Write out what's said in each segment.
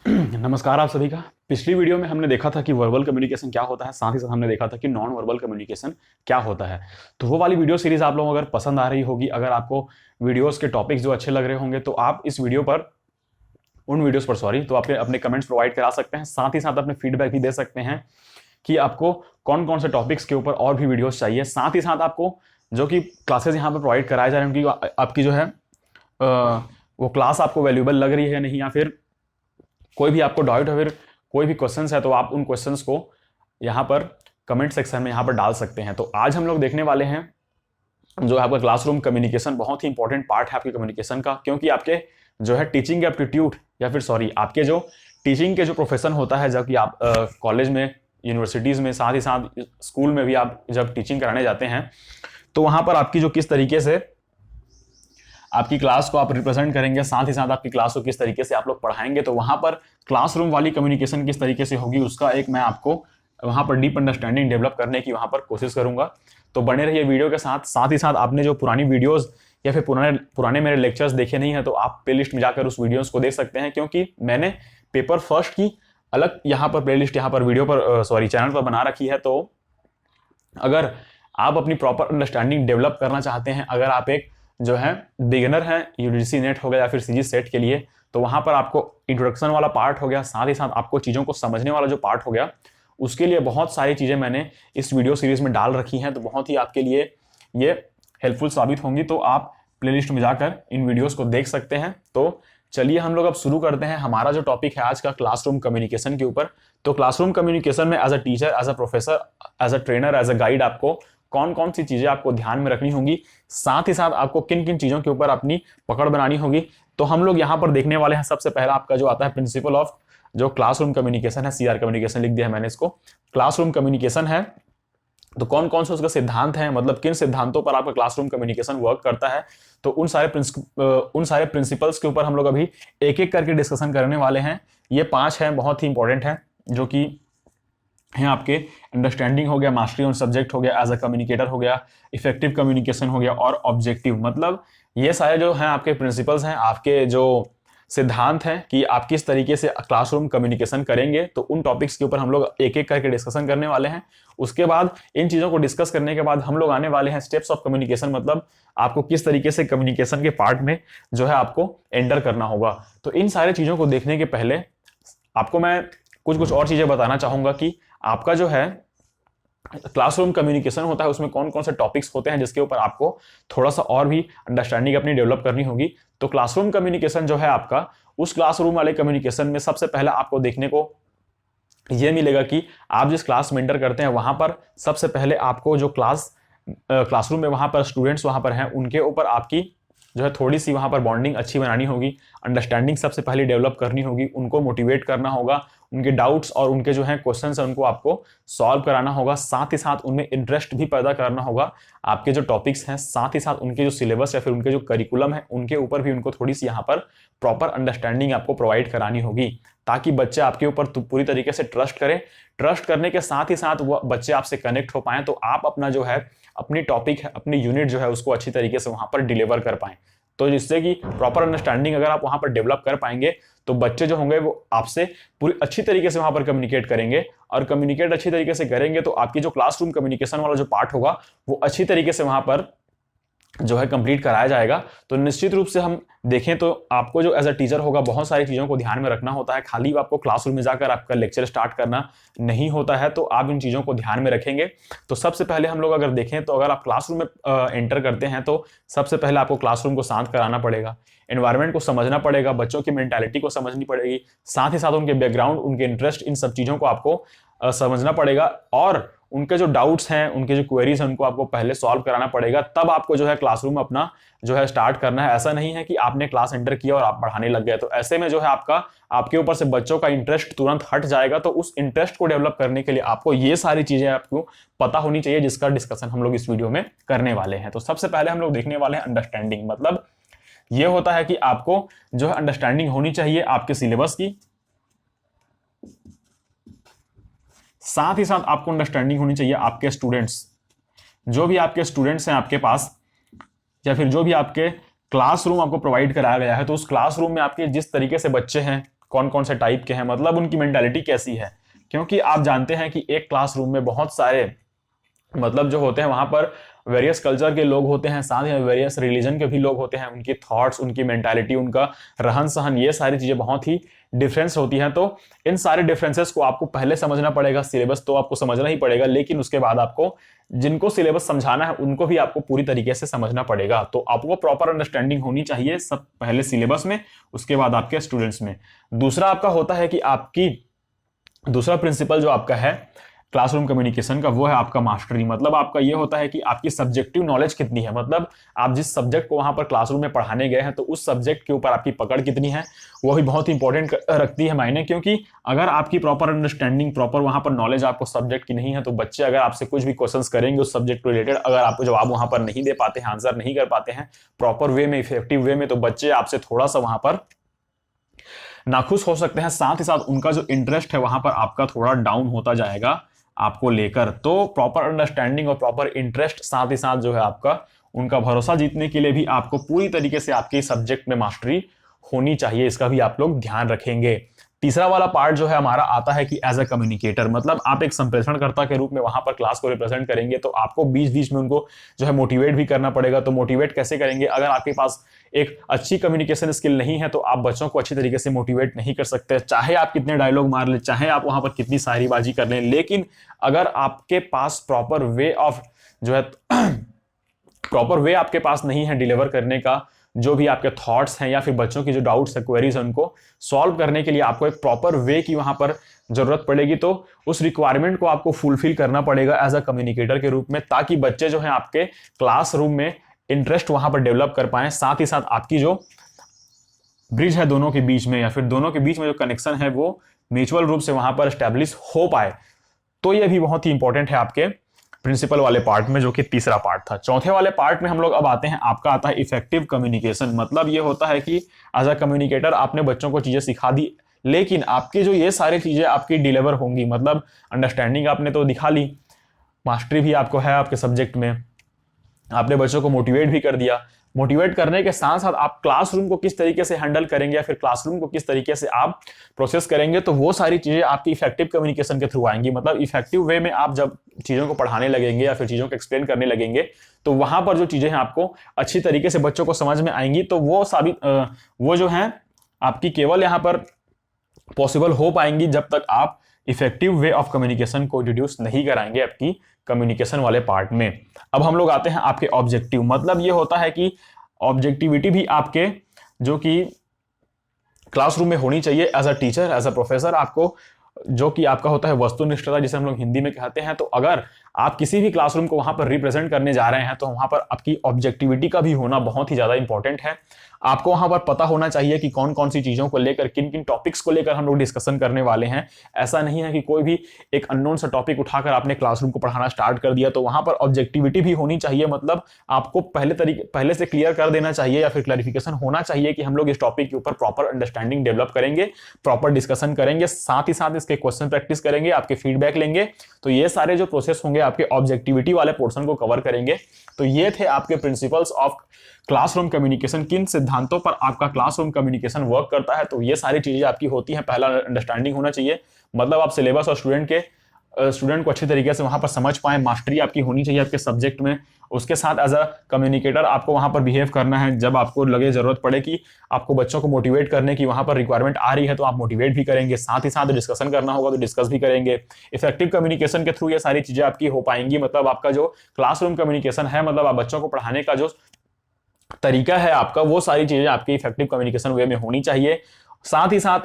नमस्कार आप सभी का। पिछली वीडियो में हमने देखा था कि वर्बल कम्युनिकेशन क्या होता है, साथ ही साथ हमने देखा था कि नॉन वर्बल कम्युनिकेशन क्या होता है। तो वो वाली वीडियो सीरीज आप लोगों को अगर पसंद आ रही होगी, अगर आपको वीडियोस के टॉपिक्स जो अच्छे लग रहे होंगे, तो आप इस वीडियो पर उन वीडियोस पर तो आप अपने कमेंट्स प्रोवाइड करा सकते हैं। साथ ही साथ अपने फीडबैक भी दे सकते हैं कि आपको कौन कौन से टॉपिक्स के ऊपर और भी वीडियोस चाहिए। साथ ही साथ आपको जो कि क्लासेस यहाँ पर प्रोवाइड कराए जा रहे हैं उनकी आपकी जो है वो क्लास आपको वैल्यूएबल लग रही है नहीं, या फिर कोई भी आपको डाउट है, फिर कोई भी क्वेश्चंस है, तो आप उन क्वेश्चंस को यहाँ पर कमेंट सेक्शन में यहाँ पर डाल सकते हैं। तो आज हम लोग देखने वाले हैं जो आपका क्लासरूम कम्युनिकेशन, बहुत ही इंपॉर्टेंट पार्ट है आपके कम्युनिकेशन का, क्योंकि आपके जो है टीचिंग एप्टीट्यूड या फिर आपके जो टीचिंग के जो प्रोफेशन होता है, जबकि आप कॉलेज में, यूनिवर्सिटीज़ में, साथ ही साथ स्कूल में भी आप जब टीचिंग कराने जाते हैं, तो वहाँ पर आपकी जो किस तरीके से आपकी क्लास को आप रिप्रेजेंट करेंगे, साथ ही साथ आपकी क्लास को किस तरीके से आप लोग पढ़ाएंगे, तो वहां पर क्लासरूम वाली कम्युनिकेशन किस तरीके से होगी, उसका एक मैं आपको वहां पर डीप अंडरस्टैंडिंग डेवलप करने की वहां पर कोशिश करूंगा। तो बने रहिए वीडियो के साथ। साथ ही साथ आपने जो पुरानी वीडियोस या फिर पुराने मेरे लेक्चर्स देखे नहीं है, तो आप प्लेलिस्ट में जाकर उस वीडियोस को देख सकते हैं, क्योंकि मैंने पेपर फर्स्ट की अलग यहाँ पर प्लेलिस्ट यहाँ पर वीडियो पर चैनल पर बना रखी है। तो अगर आप अपनी प्रॉपर अंडरस्टैंडिंग डेवलप करना चाहते हैं, अगर आप एक जो है बिगिनर है यूजीसी नेट हो गया या फिर सीजी सेट के लिए, तो वहां पर आपको इंट्रोडक्शन वाला पार्ट हो गया, साथ ही साथ आपको चीज़ों को समझने वाला जो पार्ट हो गया, उसके लिए बहुत सारी चीज़ें मैंने इस वीडियो सीरीज में डाल रखी हैं। तो बहुत ही आपके लिए ये हेल्पफुल साबित होंगी। तो आप प्लेलिस्ट में जाकर इन वीडियोस को देख सकते हैं। तो चलिए हम लोग अब शुरू करते हैं। हमारा जो टॉपिक है आज का क्लासरूम कम्युनिकेशन के ऊपर। तो क्लासरूम कम्युनिकेशन में as a teacher, as a professor, as a trainer, as a guide आपको कौन कौन सी चीजें आपको ध्यान में रखनी होंगी, साथ ही साथ आपको किन किन चीजों के ऊपर अपनी पकड़ बनानी होगी, तो हम लोग यहां पर देखने वाले हैं। सबसे पहला आपका जो आता है प्रिंसिपल ऑफ जो क्लासरूम कम्युनिकेशन है, सीआर कम्युनिकेशन लिख दिया है मैंने इसको। क्लासरूम कम्युनिकेशन है तो कौन कौन से उसका सिद्धांत है, मतलब किन सिद्धांतों पर आपका क्लासरूम कम्युनिकेशन वर्क करता है, तो उन सारे प्रिंसिपल्स के ऊपर हम लोग अभी एक एक करके डिस्कशन करने वाले हैं। ये 5 हैं, बहुत ही इंपॉर्टेंट है, जो कि हैं आपके अंडरस्टैंडिंग हो गया, मास्टरी ऑन सब्जेक्ट हो गया, एज अ कम्युनिकेटर हो गया, इफेक्टिव कम्युनिकेशन हो गया, और ऑब्जेक्टिव। मतलब ये सारे जो हैं आपके प्रिंसिपल्स हैं, आपके जो सिद्धांत हैं कि आप किस तरीके से क्लासरूम कम्युनिकेशन करेंगे, तो उन टॉपिक्स के ऊपर हम लोग एक एक करके डिस्कशन करने वाले हैं। उसके बाद इन चीजों को डिस्कस करने के बाद हम लोग आने वाले हैं स्टेप्स ऑफ कम्युनिकेशन, मतलब आपको किस तरीके से कम्युनिकेशन के पार्ट में जो है आपको एंटर करना होगा। तो इन सारी चीजों को देखने के पहले आपको मैं कुछ कुछ और चीजें बताना चाहूंगा कि आपका जो है क्लासरूम कम्युनिकेशन होता है, उसमें कौन कौन से टॉपिक्स होते हैं जिसके ऊपर आपको थोड़ा सा और भी अंडरस्टैंडिंग अपनी डेवलप करनी होगी। तो क्लासरूम कम्युनिकेशन जो है आपका, उस क्लासरूम वाले कम्युनिकेशन में सबसे पहले आपको देखने को यह मिलेगा कि आप जिस क्लास में एंटर करते हैं, वहां पर सबसे पहले आपको जो क्लासरूम में वहां पर स्टूडेंट्स वहां पर हैं, उनके ऊपर आपकी जो है थोड़ी सी वहां पर बॉन्डिंग अच्छी बनानी होगी, अंडरस्टैंडिंग सबसे पहले डेवलप करनी होगी, उनको मोटिवेट करना होगा, उनके डाउट्स और उनके जो है क्वेश्चंस हैं उनको आपको सॉल्व कराना होगा, साथ ही साथ उनमें इंटरेस्ट भी पैदा करना होगा आपके जो टॉपिक्स हैं, साथ ही साथ उनके जो सिलेबस या फिर उनके जो करिकुलम है उनके ऊपर भी उनको थोड़ी सी यहाँ पर प्रॉपर अंडरस्टैंडिंग आपको प्रोवाइड करानी होगी, ताकि बच्चे आपके ऊपर पूरी तरीके से ट्रस्ट करें। ट्रस्ट करने के साथ ही साथ वो बच्चे आपसे कनेक्ट हो पाए, तो आप अपना जो है अपनी टॉपिक है, अपनी यूनिट जो है उसको अच्छी तरीके से वहां पर डिलीवर कर पाएं। तो जिससे कि प्रॉपर अंडरस्टैंडिंग अगर आप वहां पर डेवलप कर पाएंगे, तो बच्चे जो होंगे वो आपसे पूरी अच्छी तरीके से वहां पर कम्युनिकेट करेंगे, और कम्युनिकेट अच्छी तरीके से करेंगे तो आपकी जो क्लासरूम कम्युनिकेशन वाला जो पार्ट होगा वो अच्छी तरीके से वहां पर जो है कंप्लीट कराया जाएगा। तो निश्चित रूप से हम देखें तो आपको जो एज अ टीचर होगा, बहुत सारी चीजों को ध्यान में रखना होता है। खाली आपको क्लासरूम में जाकर आपका लेक्चर स्टार्ट करना नहीं होता है, तो आप इन चीजों को ध्यान में रखेंगे। तो सबसे पहले हम लोग अगर देखें तो अगर आप क्लासरूम में एंटर करते हैं, तो सबसे पहले आपको क्लासरूम को शांत कराना पड़ेगा, एनवायरनमेंट को समझना पड़ेगा, बच्चों की मेंटालिटी को समझनी पड़ेगी, साथ ही साथ उनके बैकग्राउंड, उनके इंटरेस्ट, इन सब चीजों को आपको समझना पड़ेगा, और उनके जो डाउट्स हैं, उनके जो क्वेरीज हैं, उनको आपको पहले सॉल्व कराना पड़ेगा। तब आपको जो है क्लासरूम अपना जो है स्टार्ट करना है। ऐसा नहीं है कि आपने क्लास एंटर किया और आप पढ़ाने लग गए, तो ऐसे में जो है आपके ऊपर से बच्चों का इंटरेस्ट तुरंत हट जाएगा। तो उस इंटरेस्ट को डेवलप करने के लिए आपको ये सारी चीजें आपको पता होनी चाहिए, जिसका डिस्कशन हम लोग इस वीडियो में करने वाले हैं। तो सबसे पहले हम लोग देखने वाले हैं अंडरस्टैंडिंग। मतलब ये होता है कि आपको जो है अंडरस्टैंडिंग होनी चाहिए आपके सिलेबस की, साथ ही साथ आपको अंडरस्टैंडिंग होनी चाहिए आपके स्टूडेंट्स, जो भी आपके स्टूडेंट्स हैं आपके पास, या फिर जो भी आपके क्लासरूम आपको प्रोवाइड कराया गया है, तो उस क्लासरूम में आपके जिस तरीके से बच्चे हैं, कौन कौन से टाइप के हैं, मतलब उनकी मेंटालिटी कैसी है। क्योंकि आप जानते हैं कि एक क्लासरूम में बहुत सारे मतलब जो होते हैं वहां पर वेरियस कल्चर के लोग होते हैं, साथ ही वेरियस रिलीजन के भी लोग होते हैं। उनकी थॉट्स, उनकी मेंटालिटी, उनका रहन सहन, ये सारी चीजें बहुत ही डिफरेंस होती हैं। तो इन सारे डिफरेंसेस को आपको पहले समझना पड़ेगा। सिलेबस तो आपको समझना ही पड़ेगा, लेकिन उसके बाद आपको जिनको सिलेबस समझाना है उनको भी आपको पूरी तरीके से समझना पड़ेगा। तो आपको प्रॉपर अंडरस्टैंडिंग होनी चाहिए सब, पहले सिलेबस में, उसके बाद आपके स्टूडेंट्स में। दूसरा आपका होता है कि आपकी दूसरा प्रिंसिपल जो आपका है क्लासरूम कम्युनिकेशन का, वो है आपका मास्टरी। मतलब आपका ये होता है कि आपकी सब्जेक्टिव नॉलेज कितनी है, मतलब आप जिस सब्जेक्ट को वहां पर क्लासरूम में पढ़ाने गए हैं तो उस सब्जेक्ट के ऊपर आपकी पकड़ कितनी है, वो भी बहुत इंपॉर्टेंट रखती है मायने। क्योंकि अगर आपकी प्रॉपर अंडरस्टैंडिंग, प्रॉपर वहां पर नॉलेज आपको सब्जेक्ट की नहीं है, तो बच्चे अगर आपसे कुछ भी क्वेश्चंस करेंगे उस सब्जेक्ट को रिलेटेड, अगर आपको जवाब वहां पर नहीं दे पाते हैं, आंसर नहीं कर पाते हैं प्रॉपर वे में, इफेक्टिव वे में, तो बच्चे आपसे थोड़ा सा वहां पर नाखुश हो सकते हैं। साथ ही साथ उनका जो इंटरेस्ट है वहां पर आपका थोड़ा डाउन होता जाएगा आपको लेकर। तो प्रॉपर अंडरस्टैंडिंग और प्रॉपर इंटरेस्ट, साथ ही साथ जो है आपका उनका भरोसा जीतने के लिए भी आपको पूरी तरीके से आपके सब्जेक्ट में मास्टरी होनी चाहिए। इसका भी आप लोग ध्यान रखेंगे। तीसरा वाला पार्ट जो है हमारा आता है कि एज अ कम्युनिकेटर, मतलब आप एक संप्रेषणकर्ता के रूप में वहां पर क्लास को रिप्रेजेंट करेंगे, तो आपको बीच बीच में उनको जो है मोटिवेट भी करना पड़ेगा। तो मोटिवेट कैसे करेंगे? अगर आपके पास एक अच्छी कम्युनिकेशन स्किल नहीं है तो आप बच्चों को अच्छी तरीके से मोटिवेट नहीं कर सकते। चाहे आप कितने डायलॉग मार ले, चाहे आप वहां पर कितनी शायरीबाजी कर लें, लेकिन अगर आपके पास प्रॉपर वे ऑफ जो है प्रॉपर वे आपके पास नहीं है डिलीवर करने का, जो भी आपके थॉट्स हैं या फिर बच्चों की जो डाउट्स है, क्वेरीज है, उनको सॉल्व करने के लिए आपको एक प्रॉपर वे की वहां पर जरूरत पड़ेगी। तो उस रिक्वायरमेंट को आपको फुलफिल करना पड़ेगा एज अ कम्युनिकेटर के रूप में, ताकि बच्चे जो हैं आपके क्लासरूम में इंटरेस्ट वहां पर डेवलप कर पाए। साथ ही साथ आपकी जो ब्रिज है दोनों के बीच में, या फिर दोनों के बीच में जो कनेक्शन है वो म्यूचुअल रूप से वहां पर स्टैब्लिश हो पाए। तो ये भी बहुत ही इंपॉर्टेंट है आपके प्रिंसिपल वाले पार्ट में, जो कि तीसरा पार्ट था। चौथे वाले पार्ट में हम लोग अब आते हैं, आपका आता है इफेक्टिव कम्युनिकेशन। मतलब ये होता है कि एज अ कम्युनिकेटर आपने बच्चों को चीजें सिखा दी, लेकिन आपकी जो ये सारी चीजें आपकी डिलीवर होंगी, मतलब अंडरस्टैंडिंग आपने तो दिखा ली, मास्टरी भी आपको है आपके सब्जेक्ट में, आपने बच्चों को मोटिवेट भी कर दिया। मोटिवेट करने के साथ साथ आप क्लासरूम को किस तरीके से हैंडल करेंगे या फिर क्लासरूम को किस तरीके से आप प्रोसेस करेंगे, तो वो सारी चीजें आपकी इफेक्टिव कम्युनिकेशन के थ्रू आएंगी। मतलब इफेक्टिव वे में आप जब चीजों को पढ़ाने लगेंगे या फिर चीजों को एक्सप्लेन करने लगेंगे, तो वहां पर जो चीजें हैं आपको अच्छी तरीके से बच्चों को समझ में आएंगी। तो वो जो है आपकी केवल यहां पर पॉसिबल हो पाएंगी जब तक आप इफेक्टिव वे ऑफ कम्युनिकेशन को इंट्रोड्यूस नहीं कराएंगे आपकी कम्युनिकेशन वाले पार्ट में। अब हम लोग आते हैं आपके ऑब्जेक्टिव। मतलब ये होता है कि ऑब्जेक्टिविटी भी आपके जो कि क्लासरूम में होनी चाहिए as a teacher, as a professor. आपको जो कि आपका होता है वस्तुनिष्ठता, जिसे हम लोग हिंदी में कहते हैं। तो अगर आप किसी भी क्लासरूम को वहां पर रिप्रेजेंट करने जा रहे हैं तो वहां पर आपकी ऑब्जेक्टिविटी का भी होना बहुत ही ज्यादा इंपॉर्टेंट है। आपको वहां पर पता होना चाहिए कि कौन कौन सी चीजों को लेकर, किन किन टॉपिक्स को लेकर हम लोग डिस्कशन करने वाले हैं। ऐसा नहीं है कि कोई भी एक अननोन सा टॉपिक उठाकर आपने क्लासरूम को पढ़ाना स्टार्ट कर दिया। तो वहां पर ऑब्जेक्टिविटी भी होनी चाहिए। मतलब आपको पहले से क्लियर कर देना चाहिए या फिर क्लैरिफिकेशन होना चाहिए कि हम लोग इस टॉपिक के ऊपर प्रॉपर अंडरस्टैंडिंग डेवलप करेंगे, प्रॉपर डिस्कशन करेंगे, साथ ही साथ इसके क्वेश्चन प्रैक्टिस करेंगे, आपके फीडबैक लेंगे। तो ये सारे जो प्रोसेस होंगे आपके ऑब्जेक्टिविटी वाले पोर्शन को कवर करेंगे। तो ये थे आपके प्रिंसिपल्स ऑफ क्लासरूम कम्युनिकेशन, किन सिद्धांतों पर आपका क्लासरूम कम्युनिकेशन वर्क करता है। तो ये सारी चीजें आपकी होती हैं। पहला अंडरस्टैंडिंग होना चाहिए, मतलब आप सिलेबस और स्टूडेंट को अच्छी तरीके से वहां पर समझ पाए। मास्टरी आपकी होनी चाहिए आपके सब्जेक्ट में। उसके साथ एज अ कम्युनिकेटर आपको वहां पर बिहेव करना है। जब आपको लगे, जरूरत पड़े कि आपको बच्चों को मोटिवेट करने की वहां पर रिक्वायरमेंट आ रही है, तो आप मोटिवेट भी करेंगे। साथ ही साथ डिस्कशन करना होगा तो डिस्कस भी करेंगे। इफेक्टिव कम्युनिकेशन के थ्रू ये सारी चीजें आपकी हो पाएंगी। मतलब आपका जो क्लासरूम कम्युनिकेशन है, मतलब आप बच्चों को पढ़ाने का जो तरीका है आपका, वो सारी चीजें आपकी इफेक्टिव कम्युनिकेशन वे में होनी चाहिए। साथ ही साथ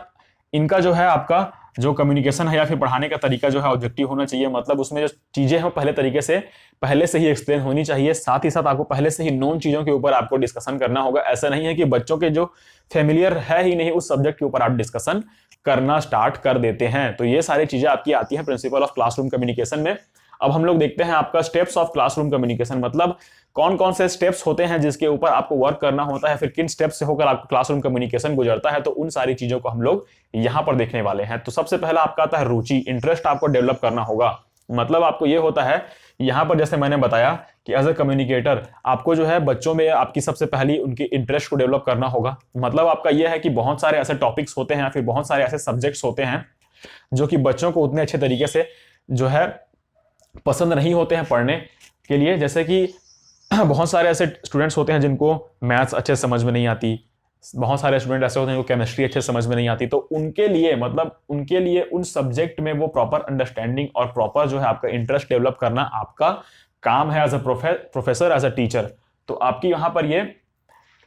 इनका जो है आपका जो कम्युनिकेशन है या फिर पढ़ाने का तरीका जो है ऑब्जेक्टिव होना चाहिए। मतलब उसमें जो चीजें हैं पहले से ही एक्सप्लेन होनी चाहिए। साथ ही साथ आपको पहले से ही नॉन चीजों के ऊपर आपको डिस्कशन करना होगा। ऐसा नहीं है कि बच्चों के जो फेमिलियर है ही नहीं उस सब्जेक्ट के ऊपर आप डिस्कशन करना स्टार्ट कर देते हैं। तो ये सारी चीजें आपकी आती हैं प्रिंसिपल ऑफ क्लासरूम कम्युनिकेशन में। अब हम लोग देखते हैं आपका स्टेप्स ऑफ क्लासरूम कम्युनिकेशन। मतलब कौन कौन से स्टेप्स होते हैं जिसके ऊपर आपको वर्क करना होता है, फिर किन स्टेप्स से होकर आपका क्लासरूम कम्युनिकेशन गुजरता है। तो उन सारी चीजों को हम लोग यहां पर देखने वाले हैं। तो सबसे पहला आपका आता है रुचि, इंटरेस्ट आपको डेवलप करना होगा। मतलब आपको यह होता है यहाँ पर जैसे मैंने बताया कि एज अ कम्युनिकेटर आपको जो है बच्चों में आपकी सबसे पहली उनकी इंटरेस्ट को डेवलप करना होगा। मतलब आपका यह है कि बहुत सारे ऐसे टॉपिक्स होते हैं या फिर बहुत सारे ऐसे सब्जेक्ट्स होते हैं जो कि बच्चों को उतने अच्छे तरीके से जो है पसंद नहीं होते हैं पढ़ने के लिए। जैसे कि बहुत सारे ऐसे स्टूडेंट्स होते हैं जिनको मैथ्स अच्छे समझ में नहीं आती, बहुत सारे स्टूडेंट ऐसे होते हैं जिनको केमिस्ट्री अच्छे समझ में नहीं आती। तो उनके लिए मतलब उनके लिए उन सब्जेक्ट में वो प्रॉपर अंडरस्टैंडिंग और प्रॉपर जो है आपका इंटरेस्ट डेवलप करना आपका काम है as a professor, as a teacher. तो आपकी यहाँ पर ये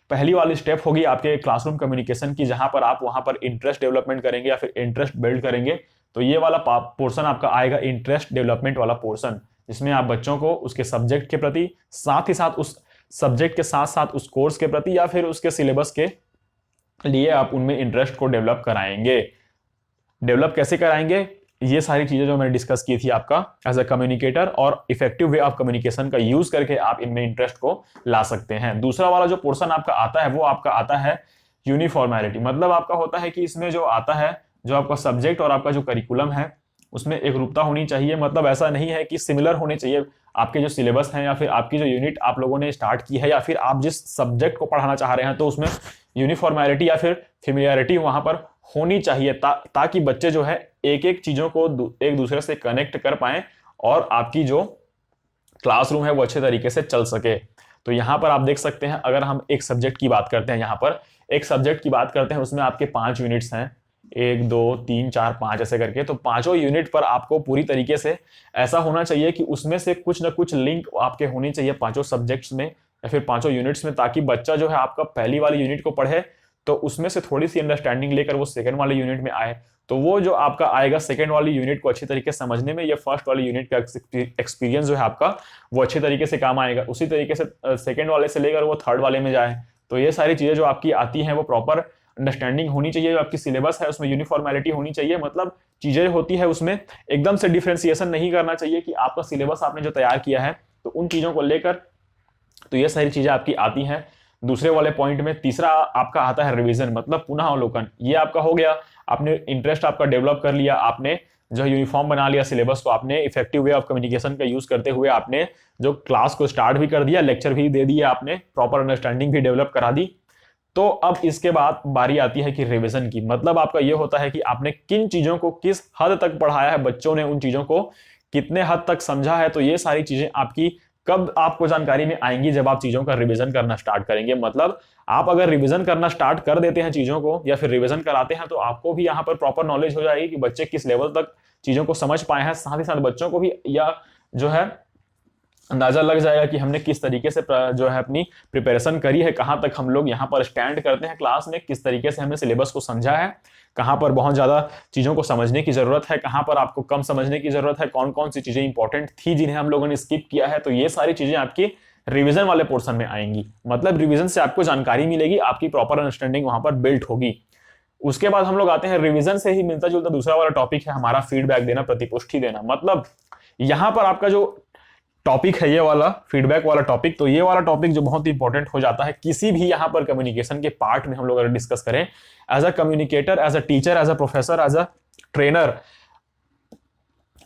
पहली वाली स्टेप होगी आपके क्लासरूम कम्युनिकेशन की, जहां पर आप वहां पर इंटरेस्ट डेवलपमेंट करेंगे या फिर इंटरेस्ट बिल्ड करेंगे। तो ये वाला पोर्शन आपका आएगा इंटरेस्ट डेवलपमेंट वाला पोर्शन, जिसमें आप बच्चों को उसके सब्जेक्ट के प्रति, साथ ही साथ उस सब्जेक्ट के साथ साथ उस कोर्स के प्रति या फिर उसके सिलेबस के लिए आप उनमें इंटरेस्ट को डेवलप कराएंगे। डेवलप कैसे कराएंगे, ये सारी चीजें जो मैंने डिस्कस की थी आपका एज अ कम्युनिकेटर और इफेक्टिव वे ऑफ कम्युनिकेशन का यूज करके आप इनमें इंटरेस्ट को ला सकते हैं। दूसरा वाला जो पोर्शन आपका आता है वो आपका आता है यूनिफॉर्मेलिटी। मतलब आपका होता है कि इसमें जो आता है, जो आपका सब्जेक्ट और आपका जो करिकुलम है उसमें एक रूपता होनी चाहिए। मतलब ऐसा नहीं है कि सिमिलर होने चाहिए आपके जो सिलेबस हैं या फिर आपकी जो यूनिट आप लोगों ने स्टार्ट की है या फिर आप जिस सब्जेक्ट को पढ़ाना चाह रहे हैं, तो उसमें यूनिफॉर्मेलिटी या फिर फेमिलियरिटी वहां पर होनी चाहिए ताकि बच्चे जो है एक एक चीजों को एक दूसरे से कनेक्ट कर पाए और आपकी जो क्लासरूम है वो अच्छे तरीके से चल सके। तो यहां पर आप देख सकते हैं, अगर हम एक सब्जेक्ट की बात करते हैं, यहां पर एक सब्जेक्ट की बात करते हैं, उसमें आपके 5 यूनिट्स हैं, 1 2 3 4 5 ऐसे करके। तो पांचों यूनिट पर आपको पूरी तरीके से ऐसा होना चाहिए कि उसमें से कुछ ना कुछ लिंक आपके होनी चाहिए पांचों सब्जेक्ट्स में या फिर पांचों यूनिट्स में, ताकि बच्चा जो है आपका पहली वाली यूनिट को पढ़े तो उसमें से थोड़ी सी अंडरस्टैंडिंग लेकर वो सेकंड वाली यूनिट में आए, तो वो जो आपका आएगा सेकंड वाली यूनिट को अच्छी तरीके से समझने में, ये फर्स्ट वाली यूनिट का एक्सपीरियंस जो है आपका वो अच्छे तरीके से काम आएगा। उसी तरीके से सेकंड वाले से लेकर वो थर्ड वाले में जाए। तो ये सारी चीजें जो आपकी आती हैं वो प्रॉपर अंडरस्टैंडिंग होनी चाहिए, जो आपकी सिलेबस है उसमें यूनिफॉर्मेलिटी होनी चाहिए। मतलब चीजें होती है उसमें एकदम से डिफ्रेंसिएशन नहीं करना चाहिए कि आपका सिलेबस आपने जो तैयार किया है तो उन चीजों को लेकर, तो ये सारी चीजें आपकी आती हैं। दूसरे वाले पॉइंट में तीसरा आपका आता है रिवीजन, मतलब पुनः अवलोकन। ये आपका हो गया, आपने इंटरेस्ट आपका डेवलप कर लिया, आपने जो यूनिफॉर्म बना लिया सिलेबस को, आपने इफेक्टिव वे ऑफ कम्युनिकेशन का यूज करते हुए आपने जो क्लास को स्टार्ट भी कर दिया, लेक्चर भी दे दिया, आपने प्रॉपर अंडरस्टैंडिंग भी डेवलप करा दी। तो अब इसके बाद बारी आती है कि रिवीजन की। मतलब आपका यह होता है कि आपने किन चीजों को किस हद तक पढ़ाया है, बच्चों ने उन चीजों को कितने हद तक समझा है। तो ये सारी चीजें आपकी कब आपको जानकारी में आएंगी, जब आप चीजों का रिवीजन करना स्टार्ट करेंगे। मतलब आप अगर रिवीजन करना स्टार्ट कर देते हैं चीजों को या फिर रिवीजन कराते हैं, तो आपको भी यहाँ पर प्रॉपर नॉलेज हो जाएगी कि बच्चे किस लेवल तक चीजों को समझ पाए हैं। साथ ही साथ बच्चों को भी या जो है अंदाजा लग जाएगा कि हमने किस तरीके से जो है अपनी प्रिपरेशन करी है, कहां तक हम लोग यहाँ पर स्टैंड करते हैं क्लास में, किस तरीके से हमने सिलेबस को समझा है, कहां पर बहुत ज्यादा चीजों को समझने की जरूरत है, कहां पर आपको कम समझने की जरूरत है, कौन कौन सी चीजें इंपॉर्टेंट थी जिन्हें हम लोगों ने स्किप किया है। तो ये सारी चीजें आपकी रिवीजन वाले पोर्शन में आएंगी। मतलब रिवीजन से आपको जानकारी मिलेगी, आपकी प्रॉपर अंडरस्टैंडिंग वहां पर बिल्ड होगी। उसके बाद हम लोग आते हैं रिवीजन से ही मिलता जुलता दूसरा वाला टॉपिक है हमारा फीडबैक देना, प्रतिपुष्टि देना। मतलब यहां पर आपका जो टॉपिक है ये वाला फीडबैक वाला टॉपिक, तो ये वाला टॉपिक जो बहुत इंपॉर्टेंट हो जाता है किसी भी यहां पर कम्युनिकेशन के पार्ट में हम लोग अगर डिस्कस करें, as a communicator, as a teacher, as a professor, as a trainer,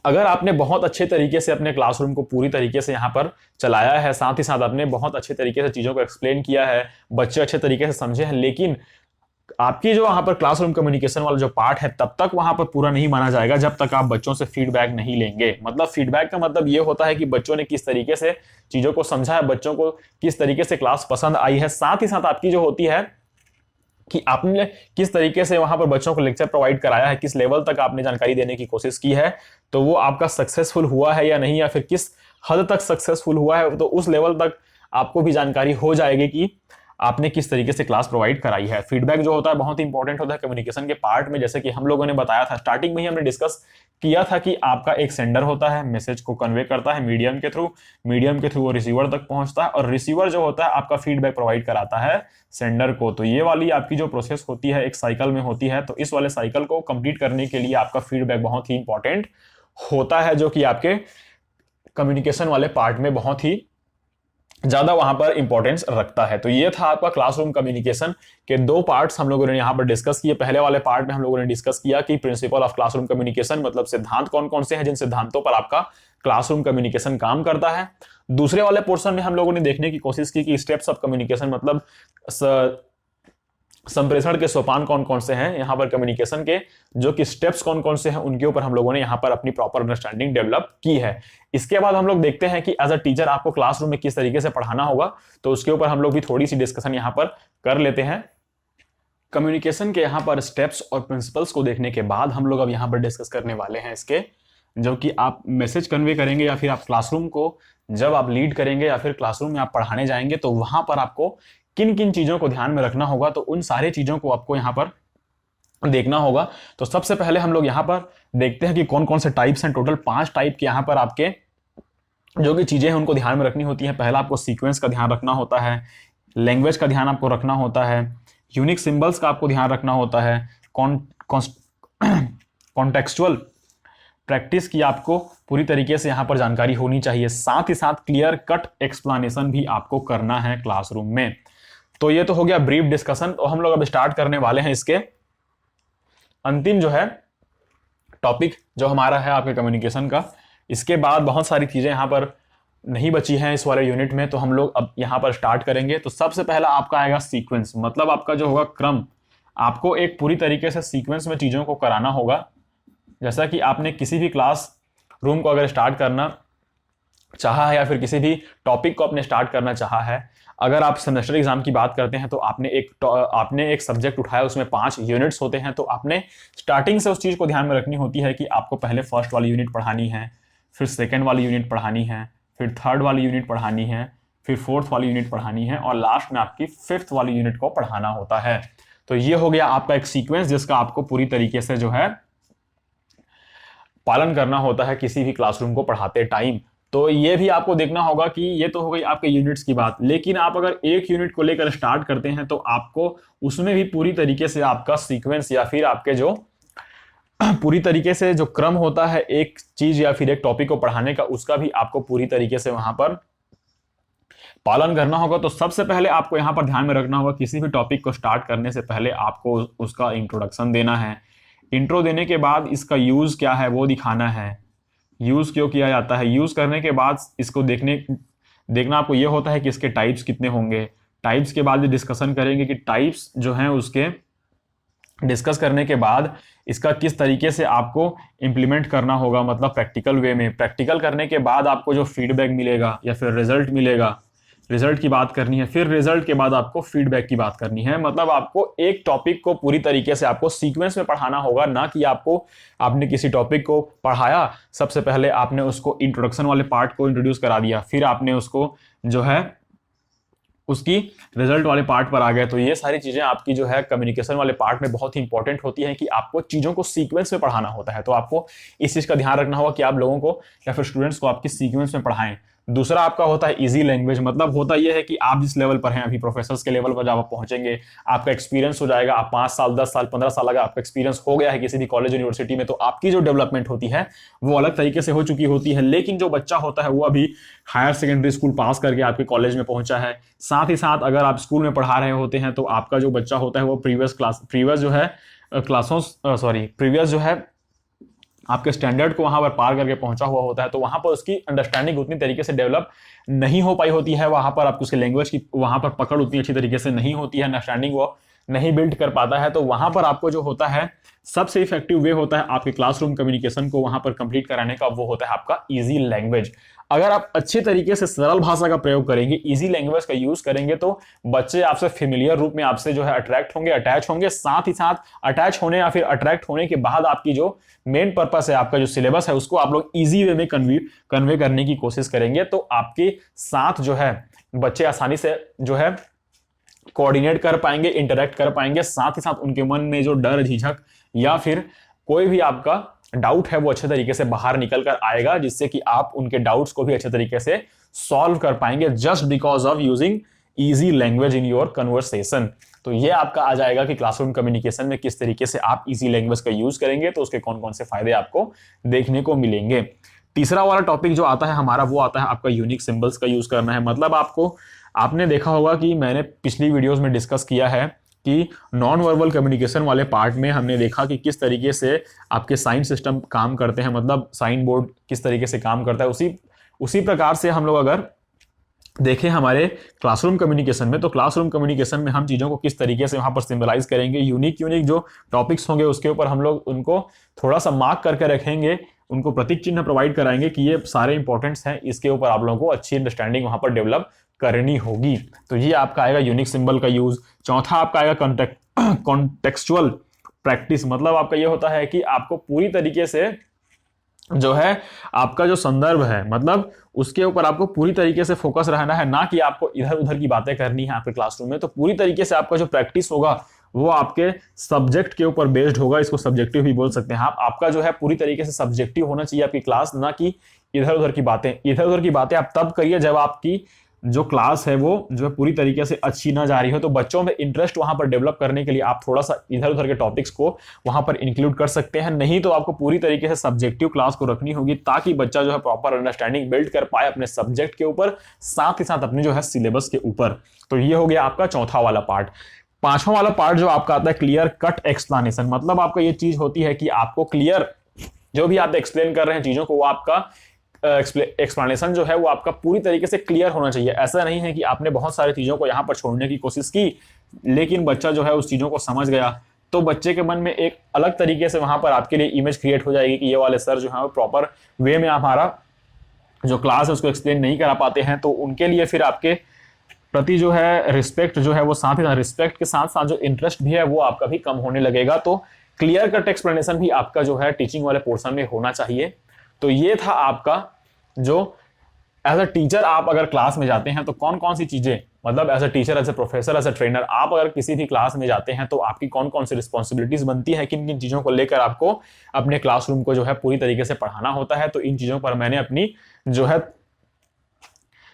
अगर आपने बहुत अच्छे तरीके से अपने क्लासरूम को पूरी तरीके से यहाँ पर चलाया है, साथ ही साथ आपने बहुत अच्छे तरीके से चीजों को एक्सप्लेन किया है, बच्चे अच्छे तरीके से समझे हैं, लेकिन आपकी जो वहां पर क्लासरूम कम्युनिकेशन वाला जो पार्ट है तब तक वहां पर पूरा नहीं माना जाएगा जब तक आप बच्चों से फीडबैक नहीं लेंगे। मतलब फीडबैक का मतलब ये होता है कि बच्चों ने किस तरीके से चीजों को समझा है, बच्चों को किस तरीके से क्लास पसंद आई है, साथ ही साथ आपकी जो होती है कि आपने किस तरीके से वहां पर बच्चों को लेक्चर प्रोवाइड कराया है, किस लेवल तक आपने जानकारी देने की कोशिश की है, तो वो आपका सक्सेसफुल हुआ है या नहीं, या फिर किस हद तक सक्सेसफुल हुआ है। तो उस लेवल तक आपको भी जानकारी हो जाएगी कि आपने किस तरीके से क्लास प्रोवाइड कराई है। फीडबैक जो होता है बहुत इंपॉर्टेंट होता है कम्युनिकेशन के पार्ट में। जैसे कि हम लोगों ने बताया था स्टार्टिंग में ही, हमने डिस्कस किया था कि आपका एक सेंडर होता है, मैसेज को कन्वे करता है मीडियम के थ्रू वो रिसीवर तक पहुंचता है, और रिसीवर जो होता है आपका फीडबैक प्रोवाइड कराता है सेंडर को। तो ये वाली आपकी जो प्रोसेस होती है एक साइकिल में होती है। तो इस वाले साइकिल को कंप्लीट करने के लिए आपका फीडबैक बहुत ही इंपॉर्टेंट होता है, जो कि आपके कम्युनिकेशन वाले पार्ट में बहुत ही ज्यादा वहां पर इंपॉर्टेंस रखता है। तो ये था आपका क्लासरूम कम्युनिकेशन के दो पार्ट्स हम लोगों ने यहाँ पर डिस्कस किए। पहले वाले पार्ट में हम लोगों ने डिस्कस किया कि प्रिंसिपल ऑफ क्लासरूम कम्युनिकेशन मतलब सिद्धांत कौन कौन से हैं जिन सिद्धांतों पर आपका क्लासरूम कम्युनिकेशन काम करता है। दूसरे वाले पोर्शन में हम लोगों ने देखने की कोशिश की कि स्टेप्स ऑफ कम्युनिकेशन मतलब संप्रेषण के सोपान कौन कौन से हैं यहाँ पर कम्युनिकेशन के, जो कि स्टेप्स कौन कौन से हैं उनके ऊपर हम लोगों ने यहाँ पर अपनी प्रॉपर अंडरस्टैंडिंग डेवलप की है। इसके बाद हम लोग देखते हैं कि एज अ टीचर आपको क्लासरूम में किस तरीके से पढ़ाना होगा, तो उसके ऊपर हम लोग भी थोड़ी सी डिस्कशन यहाँ पर कर लेते हैं। कम्युनिकेशन के यहाँ पर स्टेप्स और प्रिंसिपल्स को देखने के बाद हम लोग अब यहाँ पर डिस्कस करने वाले हैं इसके, जो कि आप मैसेज कन्वे करेंगे या फिर आप क्लासरूम को जब आप लीड करेंगे या फिर क्लासरूम में आप पढ़ाने जाएंगे तो वहां पर आपको किन किन चीजों को ध्यान में रखना होगा, तो उन सारी चीजों को आपको यहाँ पर देखना होगा। तो सबसे पहले हम लोग यहाँ पर देखते हैं कि कौन कौन से टाइप्स हैं। टोटल 5 टाइप के यहाँ पर आपके जो कि चीजें हैं उनको ध्यान में रखनी होती है। पहला आपको सीक्वेंस का ध्यान रखना होता है, लैंग्वेज का ध्यान आपको रखना होता है, यूनिक सिंबल्स का आपको ध्यान रखना होता है, कॉन्टेक्सचुअल प्रैक्टिस की आपको पूरी तरीके से यहाँ पर जानकारी होनी चाहिए। साथ ही साथ क्लियर कट एक्सप्लेनेशन भी आपको करना है क्लासरूम में। तो ये तो हो गया ब्रीफ डिस्कशन। तो हम लोग अब स्टार्ट करने वाले हैं इसके अंतिम जो है टॉपिक जो हमारा है आपके कम्युनिकेशन का। इसके बाद बहुत सारी चीजें यहाँ पर नहीं बची हैं इस वाले यूनिट में, तो हम लोग अब यहाँ पर स्टार्ट करेंगे। तो सबसे पहला आपका आएगा सीक्वेंस, मतलब आपका जो होगा क्रम। आपको एक पूरी तरीके से सीक्वेंस में चीजों को कराना होगा। जैसा कि आपने किसी भी क्लास रूम को अगर स्टार्ट करना चाहा है या फिर किसी भी टॉपिक को आपने स्टार्ट करना चाहा है, अगर आप सेमेस्टर एग्जाम की बात करते हैं तो आपने एक सब्जेक्ट उठाया, उसमें 5 यूनिट्स होते हैं, तो आपने स्टार्टिंग से उस चीज को ध्यान में रखनी होती है कि आपको पहले फर्स्ट वाली यूनिट पढ़ानी है, फिर सेकेंड वाली यूनिट पढ़ानी है, फिर थर्ड वाली यूनिट पढ़ानी है, फिर फोर्थ वाली यूनिट पढ़ानी है और लास्ट में आपकी 5th वाली यूनिट को पढ़ाना होता है। तो ये हो गया आपका एक सीक्वेंस जिसका आपको पूरी तरीके से जो है पालन करना होता है किसी भी क्लासरूम को पढ़ाते टाइम। तो ये भी आपको देखना होगा कि ये तो हो गई आपके यूनिट्स की बात, लेकिन आप अगर एक यूनिट को लेकर स्टार्ट करते हैं तो आपको उसमें भी पूरी तरीके से आपका सीक्वेंस या फिर आपके जो पूरी तरीके से जो क्रम होता है एक चीज या फिर एक टॉपिक को पढ़ाने का, उसका भी आपको पूरी तरीके से वहां पर पालन करना होगा। तो सबसे पहले आपको यहां पर ध्यान में रखना होगा किसी भी टॉपिक को स्टार्ट करने से पहले आपको उसका इंट्रोडक्शन देना है। इंट्रो देने के बाद इसका यूज क्या है वो दिखाना है, यूज क्यों किया जाता है। यूज करने के बाद इसको देखना आपको ये होता है कि इसके टाइप्स कितने होंगे। टाइप्स के बाद भी डिस्कशन करेंगे कि टाइप्स जो हैं उसके डिस्कस करने के बाद इसका किस तरीके से आपको इंप्लीमेंट करना होगा, मतलब प्रैक्टिकल वे में। प्रैक्टिकल करने के बाद आपको जो फीडबैक मिलेगा या फिर रिजल्ट मिलेगा, रिजल्ट की बात करनी है, फिर रिजल्ट के बाद आपको फीडबैक की बात करनी है। मतलब आपको एक टॉपिक को पूरी तरीके से आपको सीक्वेंस में पढ़ाना होगा, ना कि आपने किसी टॉपिक को पढ़ाया, सबसे पहले आपने उसको इंट्रोडक्शन वाले पार्ट को इंट्रोड्यूस करा दिया, फिर आपने उसको जो है उसकी रिजल्ट वाले पार्ट पर आ गए। तो ये सारी चीजें आपकी जो है कम्युनिकेशन वाले पार्ट में बहुत ही इंपॉर्टेंट होती है कि आपको चीजों को सीक्वेंस में पढ़ाना होता है। तो आपको इस चीज का ध्यान रखना होगा कि आप लोगों को या फिर स्टूडेंट्स को आपकी सीक्वेंस में पढ़ाएं। दूसरा आपका होता है इजी लैंग्वेज, मतलब होता यह है कि आप जिस लेवल पर हैं अभी प्रोफेसर्स के लेवल पर जब आप पहुंचेंगे, आपका एक्सपीरियंस हो जाएगा, आप 5 साल 10 साल 15 साल अगर आपका एक्सपीरियंस हो गया है किसी भी कॉलेज यूनिवर्सिटी में, तो आपकी जो डेवलपमेंट होती है वो अलग तरीके से हो चुकी होती है। लेकिन जो बच्चा होता है वो अभी हायर सेकेंडरी स्कूल पास करके आपके कॉलेज में पहुंचा है, साथ ही साथ अगर आप स्कूल में पढ़ा रहे होते हैं तो आपका जो बच्चा होता है वो प्रीवियस जो है आपके स्टैंडर्ड को वहां पर पार करके पहुंचा हुआ होता है। तो वहां पर उसकी अंडरस्टैंडिंग उतनी तरीके से डेवलप नहीं हो पाई होती है, वहां पर आपको उसकी लैंग्वेज की वहां पर पकड़ उतनी अच्छी तरीके से नहीं होती है, अंडरस्टैंडिंग वो नहीं बिल्ड कर पाता है। तो वहां पर आपको जो होता है सबसे इफेक्टिव वे होता है आपके क्लासरूम कम्युनिकेशन को वहां पर कंप्लीट कराने का, वो होता है आपका इजी लैंग्वेज। अगर आप अच्छे तरीके से सरल भाषा का प्रयोग करेंगे, इजी लैंग्वेज का यूज करेंगे, तो बच्चे आपसे फेमिलियर रूप में आपसे जो है अट्रैक्ट होंगे, अटैच होंगे। साथ ही साथ अटैच होने या फिर अट्रैक्ट होने के बाद आपकी जो मेन पर्पस है, आपका जो सिलेबस है, उसको आप लोग इजी वे में कन्वे करने की कोशिश करेंगे। तो आपके साथ जो है बच्चे आसानी से जो है कोऑर्डिनेट कर पाएंगे, इंटरेक्ट कर पाएंगे। साथ ही साथ उनके मन में जो डर, झिझक या फिर कोई भी आपका डाउट है वो अच्छे तरीके से बाहर निकल कर आएगा, जिससे कि आप उनके डाउट्स को भी अच्छे तरीके से सॉल्व कर पाएंगे just because of using easy language in your conversation. तो ये आपका आ जाएगा कि क्लासरूम कम्युनिकेशन में किस तरीके से आप इजी लैंग्वेज का यूज करेंगे, तो उसके कौन कौन से फायदे आपको देखने को मिलेंगे। तीसरा वाला टॉपिक जो आता है हमारा, वो आता है आपका यूनिक सिंबल्स का यूज करना है। मतलब आपने देखा होगा कि मैंने पिछली वीडियोस में डिस्कस किया है कि नॉन वर्बल कम्युनिकेशन वाले पार्ट में हमने देखा कि किस तरीके से आपके साइन सिस्टम काम करते हैं, मतलब साइन बोर्ड किस तरीके से काम करता है। उसी प्रकार से हम लोग अगर देखें हमारे क्लासरूम कम्युनिकेशन में, तो क्लासरूम कम्युनिकेशन में हम चीज़ों को किस तरीके से वहाँ पर सिंबलाइज करेंगे, यूनिक जो टॉपिक्स होंगे उसके ऊपर हम लोग उनको थोड़ा सा मार्क करके रखेंगे, उनको प्रतीक चिन्ह प्रोवाइड कराएंगे कि ये सारे इंपॉर्टेंट्स हैं। इसके ऊपर आप लोगों को अच्छी अंडरस्टैंडिंग वहाँ पर डेवलप करनी होगी। तो ये आपका आएगा यूनिक सिंबल का यूज। चौथा आपका आएगा कॉन्टेक्सचुअल प्रैक्टिस। मतलब आपका ये होता है कि आपको पूरी तरीके से जो है आपका जो संदर्भ है, मतलब उसके ऊपर आपको पूरी तरीके से फोकस रहना है, ना कि आपको इधर उधर की बातें करनी है आपके क्लासरूम में। तो पूरी तरीके से आपका जो प्रैक्टिस होगा वो आपके सब्जेक्ट के ऊपर बेस्ड होगा। इसको सब्जेक्टिव भी बोल सकते हैं आप। आपका जो है पूरी तरीके से सब्जेक्टिव होना चाहिए आपकी क्लास, ना कि इधर उधर की बातें। इधर उधर की बातें आप तब करिए जब आपकी जो क्लास है वो जो है पूरी तरीके से अच्छी ना जा रही हो। तो बच्चों में इंटरेस्ट वहां पर डेवलप करने के लिए आप थोड़ा सा इधर उधर के टॉपिक्स को वहां पर इंक्लूड कर सकते हैं। नहीं तो आपको पूरी तरीके से सब्जेक्टिव क्लास को रखनी होगी, ताकि बच्चा जो है प्रॉपर अंडरस्टैंडिंग बिल्ड कर पाए अपने सब्जेक्ट के ऊपर, साथ ही साथ अपने जो है सिलेबस के ऊपर। तो ये हो गया आपका चौथा वाला पार्ट। पांचवा वाला पार्ट जो आपका आता है क्लियर कट एक्सप्लेनेशन। मतलब आपका ये चीज होती है कि आपको क्लियर जो भी आप एक्सप्लेन कर रहे हैं चीजों को, वो आपका एक्सप्लेनेशन जो है वो आपका पूरी तरीके से क्लियर होना चाहिए। ऐसा नहीं है कि आपने बहुत सारी चीजों को यहां पर छोड़ने की कोशिश की, लेकिन बच्चा जो है उस चीजों को समझ गया, तो बच्चे के मन में एक अलग तरीके से वहां पर आपके लिए इमेज क्रिएट हो जाएगी कि ये वाले सर जो है वो प्रॉपर वे में हमारा जो क्लास है उसको एक्सप्लेन नहीं करा पाते हैं। तो उनके लिए फिर आपके प्रति जो है रिस्पेक्ट जो है वो, साथ ही साथ रिस्पेक्ट के साथ साथ जो इंटरेस्ट भी है वो आपका भी कम होने लगेगा। तो क्लियर कट एक्सप्लेनेशन भी आपका जो है टीचिंग वाले पोर्शन में होना चाहिए। तो ये था आपका जो एज अ टीचर आप अगर क्लास में जाते हैं तो कौन कौन सी चीजें, मतलब as a teacher, as a professor, as a trainer, आप अगर किसी भी क्लास में जाते हैं तो आपकी कौन कौन सी रिस्पॉन्सिबिलिटीज बनती है, किन किन चीजों को लेकर आपको अपने क्लासरूम को जो है पूरी तरीके से पढ़ाना होता है। तो इन चीजों पर मैंने अपनी जो है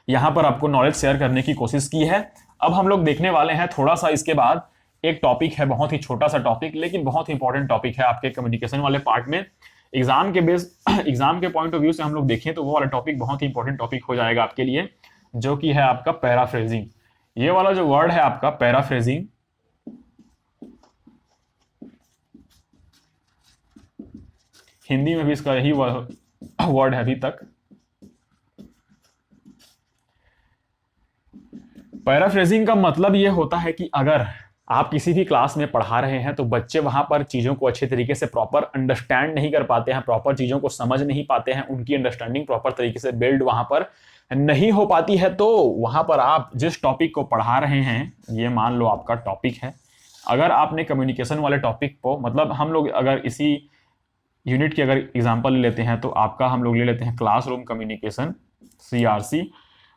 यहां पर आपको नॉलेज शेयर करने की कोशिश की है। अब हम लोग देखने वाले हैं थोड़ा सा इसके बाद एक टॉपिक है, बहुत ही छोटा सा टॉपिक लेकिन बहुत ही इंपॉर्टेंट टॉपिक है आपके कम्युनिकेशन वाले पार्ट में। एग्जाम के पॉइंट ऑफ व्यू से हम लोग देखें तो वो वाला टॉपिक बहुत ही इंपॉर्टेंट टॉपिक हो जाएगा आपके लिए, जो कि है आपका पैराफ्रेजिंग। ये वाला जो वर्ड है आपका पैराफ्रेजिंग, हिंदी में भी इसका यही वर्ड है अभी तक। पैराफ्रेजिंग का मतलब ये होता है कि अगर आप किसी भी क्लास में पढ़ा रहे हैं तो बच्चे वहां पर चीजों को अच्छे तरीके से प्रॉपर अंडरस्टैंड नहीं कर पाते हैं, प्रॉपर चीजों को समझ नहीं पाते हैं, उनकी अंडरस्टैंडिंग प्रॉपर तरीके से बिल्ड वहां पर नहीं हो पाती है। तो वहां पर आप जिस टॉपिक को पढ़ा रहे हैं, ये मान लो आपका टॉपिक है, अगर आपने कम्युनिकेशन वाले टॉपिक को, मतलब हम लोग अगर इसी यूनिट की अगर एग्जाम्पल लेते हैं तो आपका हम लोग ले लेते हैं classroom communication, CRC।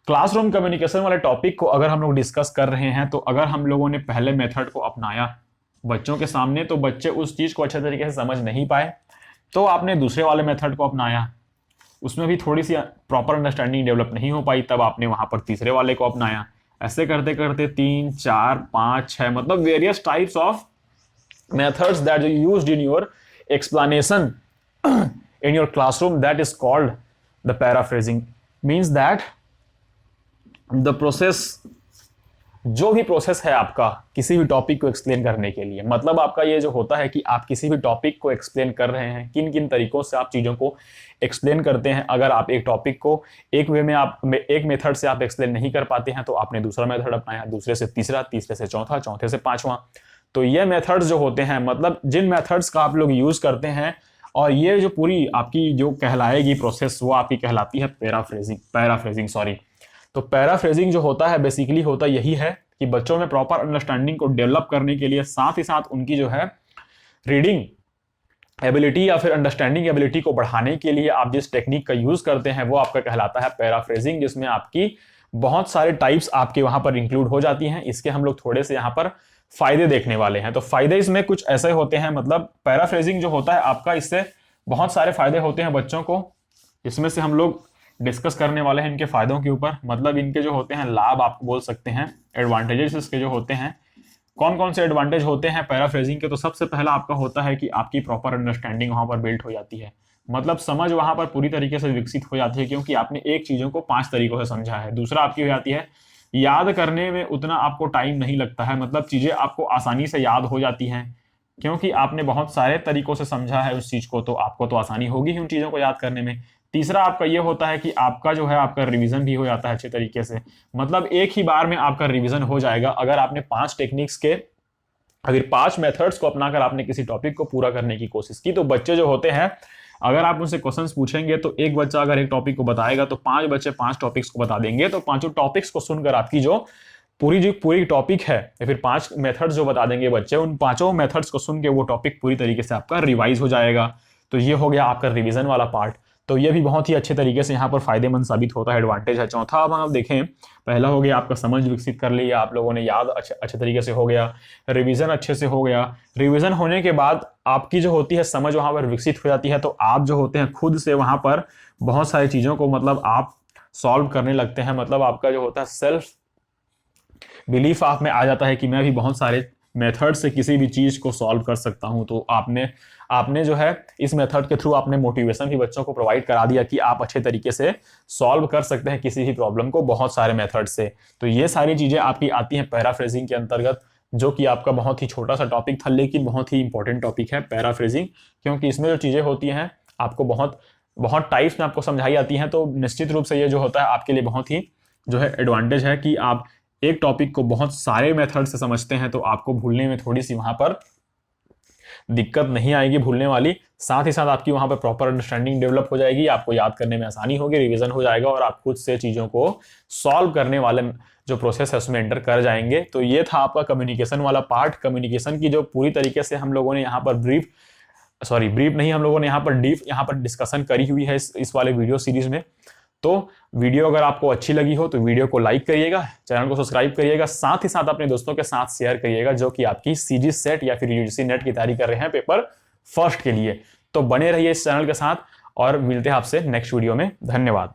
Classroom communication वाले टॉपिक को अगर हम लोग डिस्कस कर रहे हैं, तो अगर हम लोगों ने पहले मेथड को अपनाया बच्चों के सामने तो बच्चे उस चीज को अच्छे तरीके से समझ नहीं पाए, तो आपने दूसरे वाले मेथड को अपनाया, उसमें भी थोड़ी सी प्रॉपर अंडरस्टैंडिंग डेवलप नहीं हो पाई, तब आपने वहां पर तीसरे वाले को अपनाया। ऐसे करते करते 3, 4, 5, 6 मतलब various types of methods that you used in your explanation in your classroom, that is called the paraphrasing. Means that the process, जो भी प्रोसेस है आपका किसी भी टॉपिक को एक्सप्लेन करने के लिए, मतलब आपका ये जो होता है कि आप किसी भी टॉपिक को एक्सप्लेन कर रहे हैं, किन किन तरीकों से आप चीज़ों को एक्सप्लेन करते हैं। अगर आप एक टॉपिक को एक वे में आप एक मेथड से आप एक्सप्लेन नहीं कर पाते हैं तो आपने दूसरा मेथड अपनाया, दूसरे से तीसरा, तीसरे से चौथा, चौथे से पांचवा। तो ये मेथड्स जो होते हैं, मतलब जिन मेथड्स का आप लोग यूज करते हैं, और ये जो पूरी आपकी जो कहलाएगी प्रोसेस, वो आपकी कहलाती है पैराफ्रेजिंग। तो पैराफ्रेजिंग जो होता है बेसिकली होता यही है कि बच्चों में प्रॉपर अंडरस्टैंडिंग को डेवलप करने के लिए, साथ ही साथ उनकी जो है रीडिंग एबिलिटी या फिर अंडरस्टैंडिंग एबिलिटी को बढ़ाने के लिए आप जिस टेक्निक का यूज करते हैं वो आपका कहलाता है पैराफ्रेजिंग, जिसमें आपकी बहुत सारे टाइप्स आपके वहां पर इंक्लूड हो जाती हैं। इसके हम लोग थोड़े से यहाँ पर फायदे देखने वाले हैं। तो फायदे इसमें कुछ ऐसे होते हैं, मतलब पैराफ्रेजिंग जो होता है आपका, इससे बहुत सारे फायदे होते हैं बच्चों को। इसमें से हम लोग डिस्कस करने वाले हैं इनके फायदों के ऊपर, मतलब इनके जो होते हैं लाभ आप बोल सकते हैं, एडवांटेजेस इसके जो होते हैं। कौन कौन से एडवांटेज होते हैं पैराफ्रेजिंग के? तो सबसे पहला आपका होता है कि आपकी प्रॉपर अंडरस्टैंडिंग वहां पर बिल्ड हो जाती है। मतलब समझ वहां पर पूरी तरीके से विकसित हो जाती है, क्योंकि आपने एक चीजों को 5 तरीकों से समझा है। दूसरा आपकी हो जाती है याद करने में उतना आपको टाइम नहीं लगता है, मतलब चीजें आपको आसानी से याद हो जाती हैं, क्योंकि आपने बहुत सारे तरीकों से समझा है उस चीज को, तो आपको तो आसानी होगी ही उन चीजों को याद करने में। तीसरा आपका ये होता है कि आपका जो है आपका रिवीजन भी हो जाता है अच्छे तरीके से, मतलब एक ही बार में आपका रिवीजन हो जाएगा। अगर आपने 5 टेक्निक्स के, अगर 5 मेथड्स को अपनाकर आपने किसी टॉपिक को पूरा करने की कोशिश की, तो बच्चे जो होते हैं, अगर आप उनसे क्वेश्चंस पूछेंगे तो एक बच्चा अगर एक टॉपिक को बताएगा तो 5 बच्चे 5 टॉपिक्स को बता देंगे, तो पांचों टॉपिक्स को सुनकर आपकी जो पूरी टॉपिक है या फिर 5 मेथड्स जो बता देंगे बच्चे, उन 5 मेथड्स को सुन के वो टॉपिक पूरी तरीके से आपका रिवाइज हो जाएगा। तो ये हो गया आपका रिवीजन वाला पार्ट। तो ये भी बहुत ही अच्छे तरीके से यहाँ पर फायदेमंद साबित होता है, एडवांटेज है। चौथा अब हम देखें, पहला हो गया आपका समझ विकसित कर लिया आप लोगों ने, याद अच्छे तरीके से हो गया, रिवीजन अच्छे से हो गया। रिवीजन होने के बाद आपकी जो होती है समझ वहां पर विकसित हो जाती है, तो आप जो होते हैं खुद से वहां पर बहुत सारी चीजों को मतलब आप सॉल्व करने लगते हैं, मतलब आपका जो होता है सेल्फ बिलीफ आप में आ जाता है कि मैं भी बहुत सारे मेथड से किसी भी चीज को सॉल्व कर सकता हूं। तो आपने जो है इस मेथड के थ्रू आपने मोटिवेशन भी बच्चों को प्रोवाइड करा दिया कि आप अच्छे तरीके से सॉल्व कर सकते हैं किसी भी प्रॉब्लम को बहुत सारे मेथड से। तो ये सारी चीजें आपकी आती हैं पैराफ्रेजिंग के अंतर्गत, जो कि आपका बहुत ही छोटा सा टॉपिक था लेकिन बहुत ही इंपॉर्टेंट टॉपिक है पैराफ्रेजिंग, क्योंकि इसमें जो चीजें होती हैं आपको बहुत टाइप्स में आपको समझाई जाती हैं। तो निश्चित रूप से ये जो होता है आपके लिए बहुत ही जो है एडवांटेज है कि आप एक टॉपिक को बहुत सारे मेथड से समझते हैं, तो आपको भूलने में थोड़ी सी वहां पर दिक्कत नहीं आएगी भूलने वाली। साथ ही साथ आपकी वहां पर प्रॉपर अंडरस्टैंडिंग डेवलप हो जाएगी, आपको याद करने में आसानी होगी, रिवीजन हो जाएगा और आप खुद से चीजों को सॉल्व करने वाले जो प्रोसेस है उसमें एंटर कर जाएंगे। तो ये था आपका कम्युनिकेशन वाला पार्ट। कम्युनिकेशन की जो पूरी तरीके से हम लोगों ने यहाँ पर ब्रीफ नहीं, हम लोगों ने यहाँ पर डीप यहाँ पर डिस्कशन करी हुई है इस वाले वीडियो सीरीज में। तो वीडियो अगर आपको अच्छी लगी हो तो वीडियो को लाइक करिएगा, चैनल को सब्सक्राइब करिएगा, साथ ही साथ अपने दोस्तों के साथ शेयर करिएगा जो कि आपकी सीजी सेट या फिर यूजीसी नेट की तैयारी कर रहे हैं पेपर फर्स्ट के लिए। तो बने रहिए इस चैनल के साथ और मिलते हैं आपसे नेक्स्ट वीडियो में। धन्यवाद।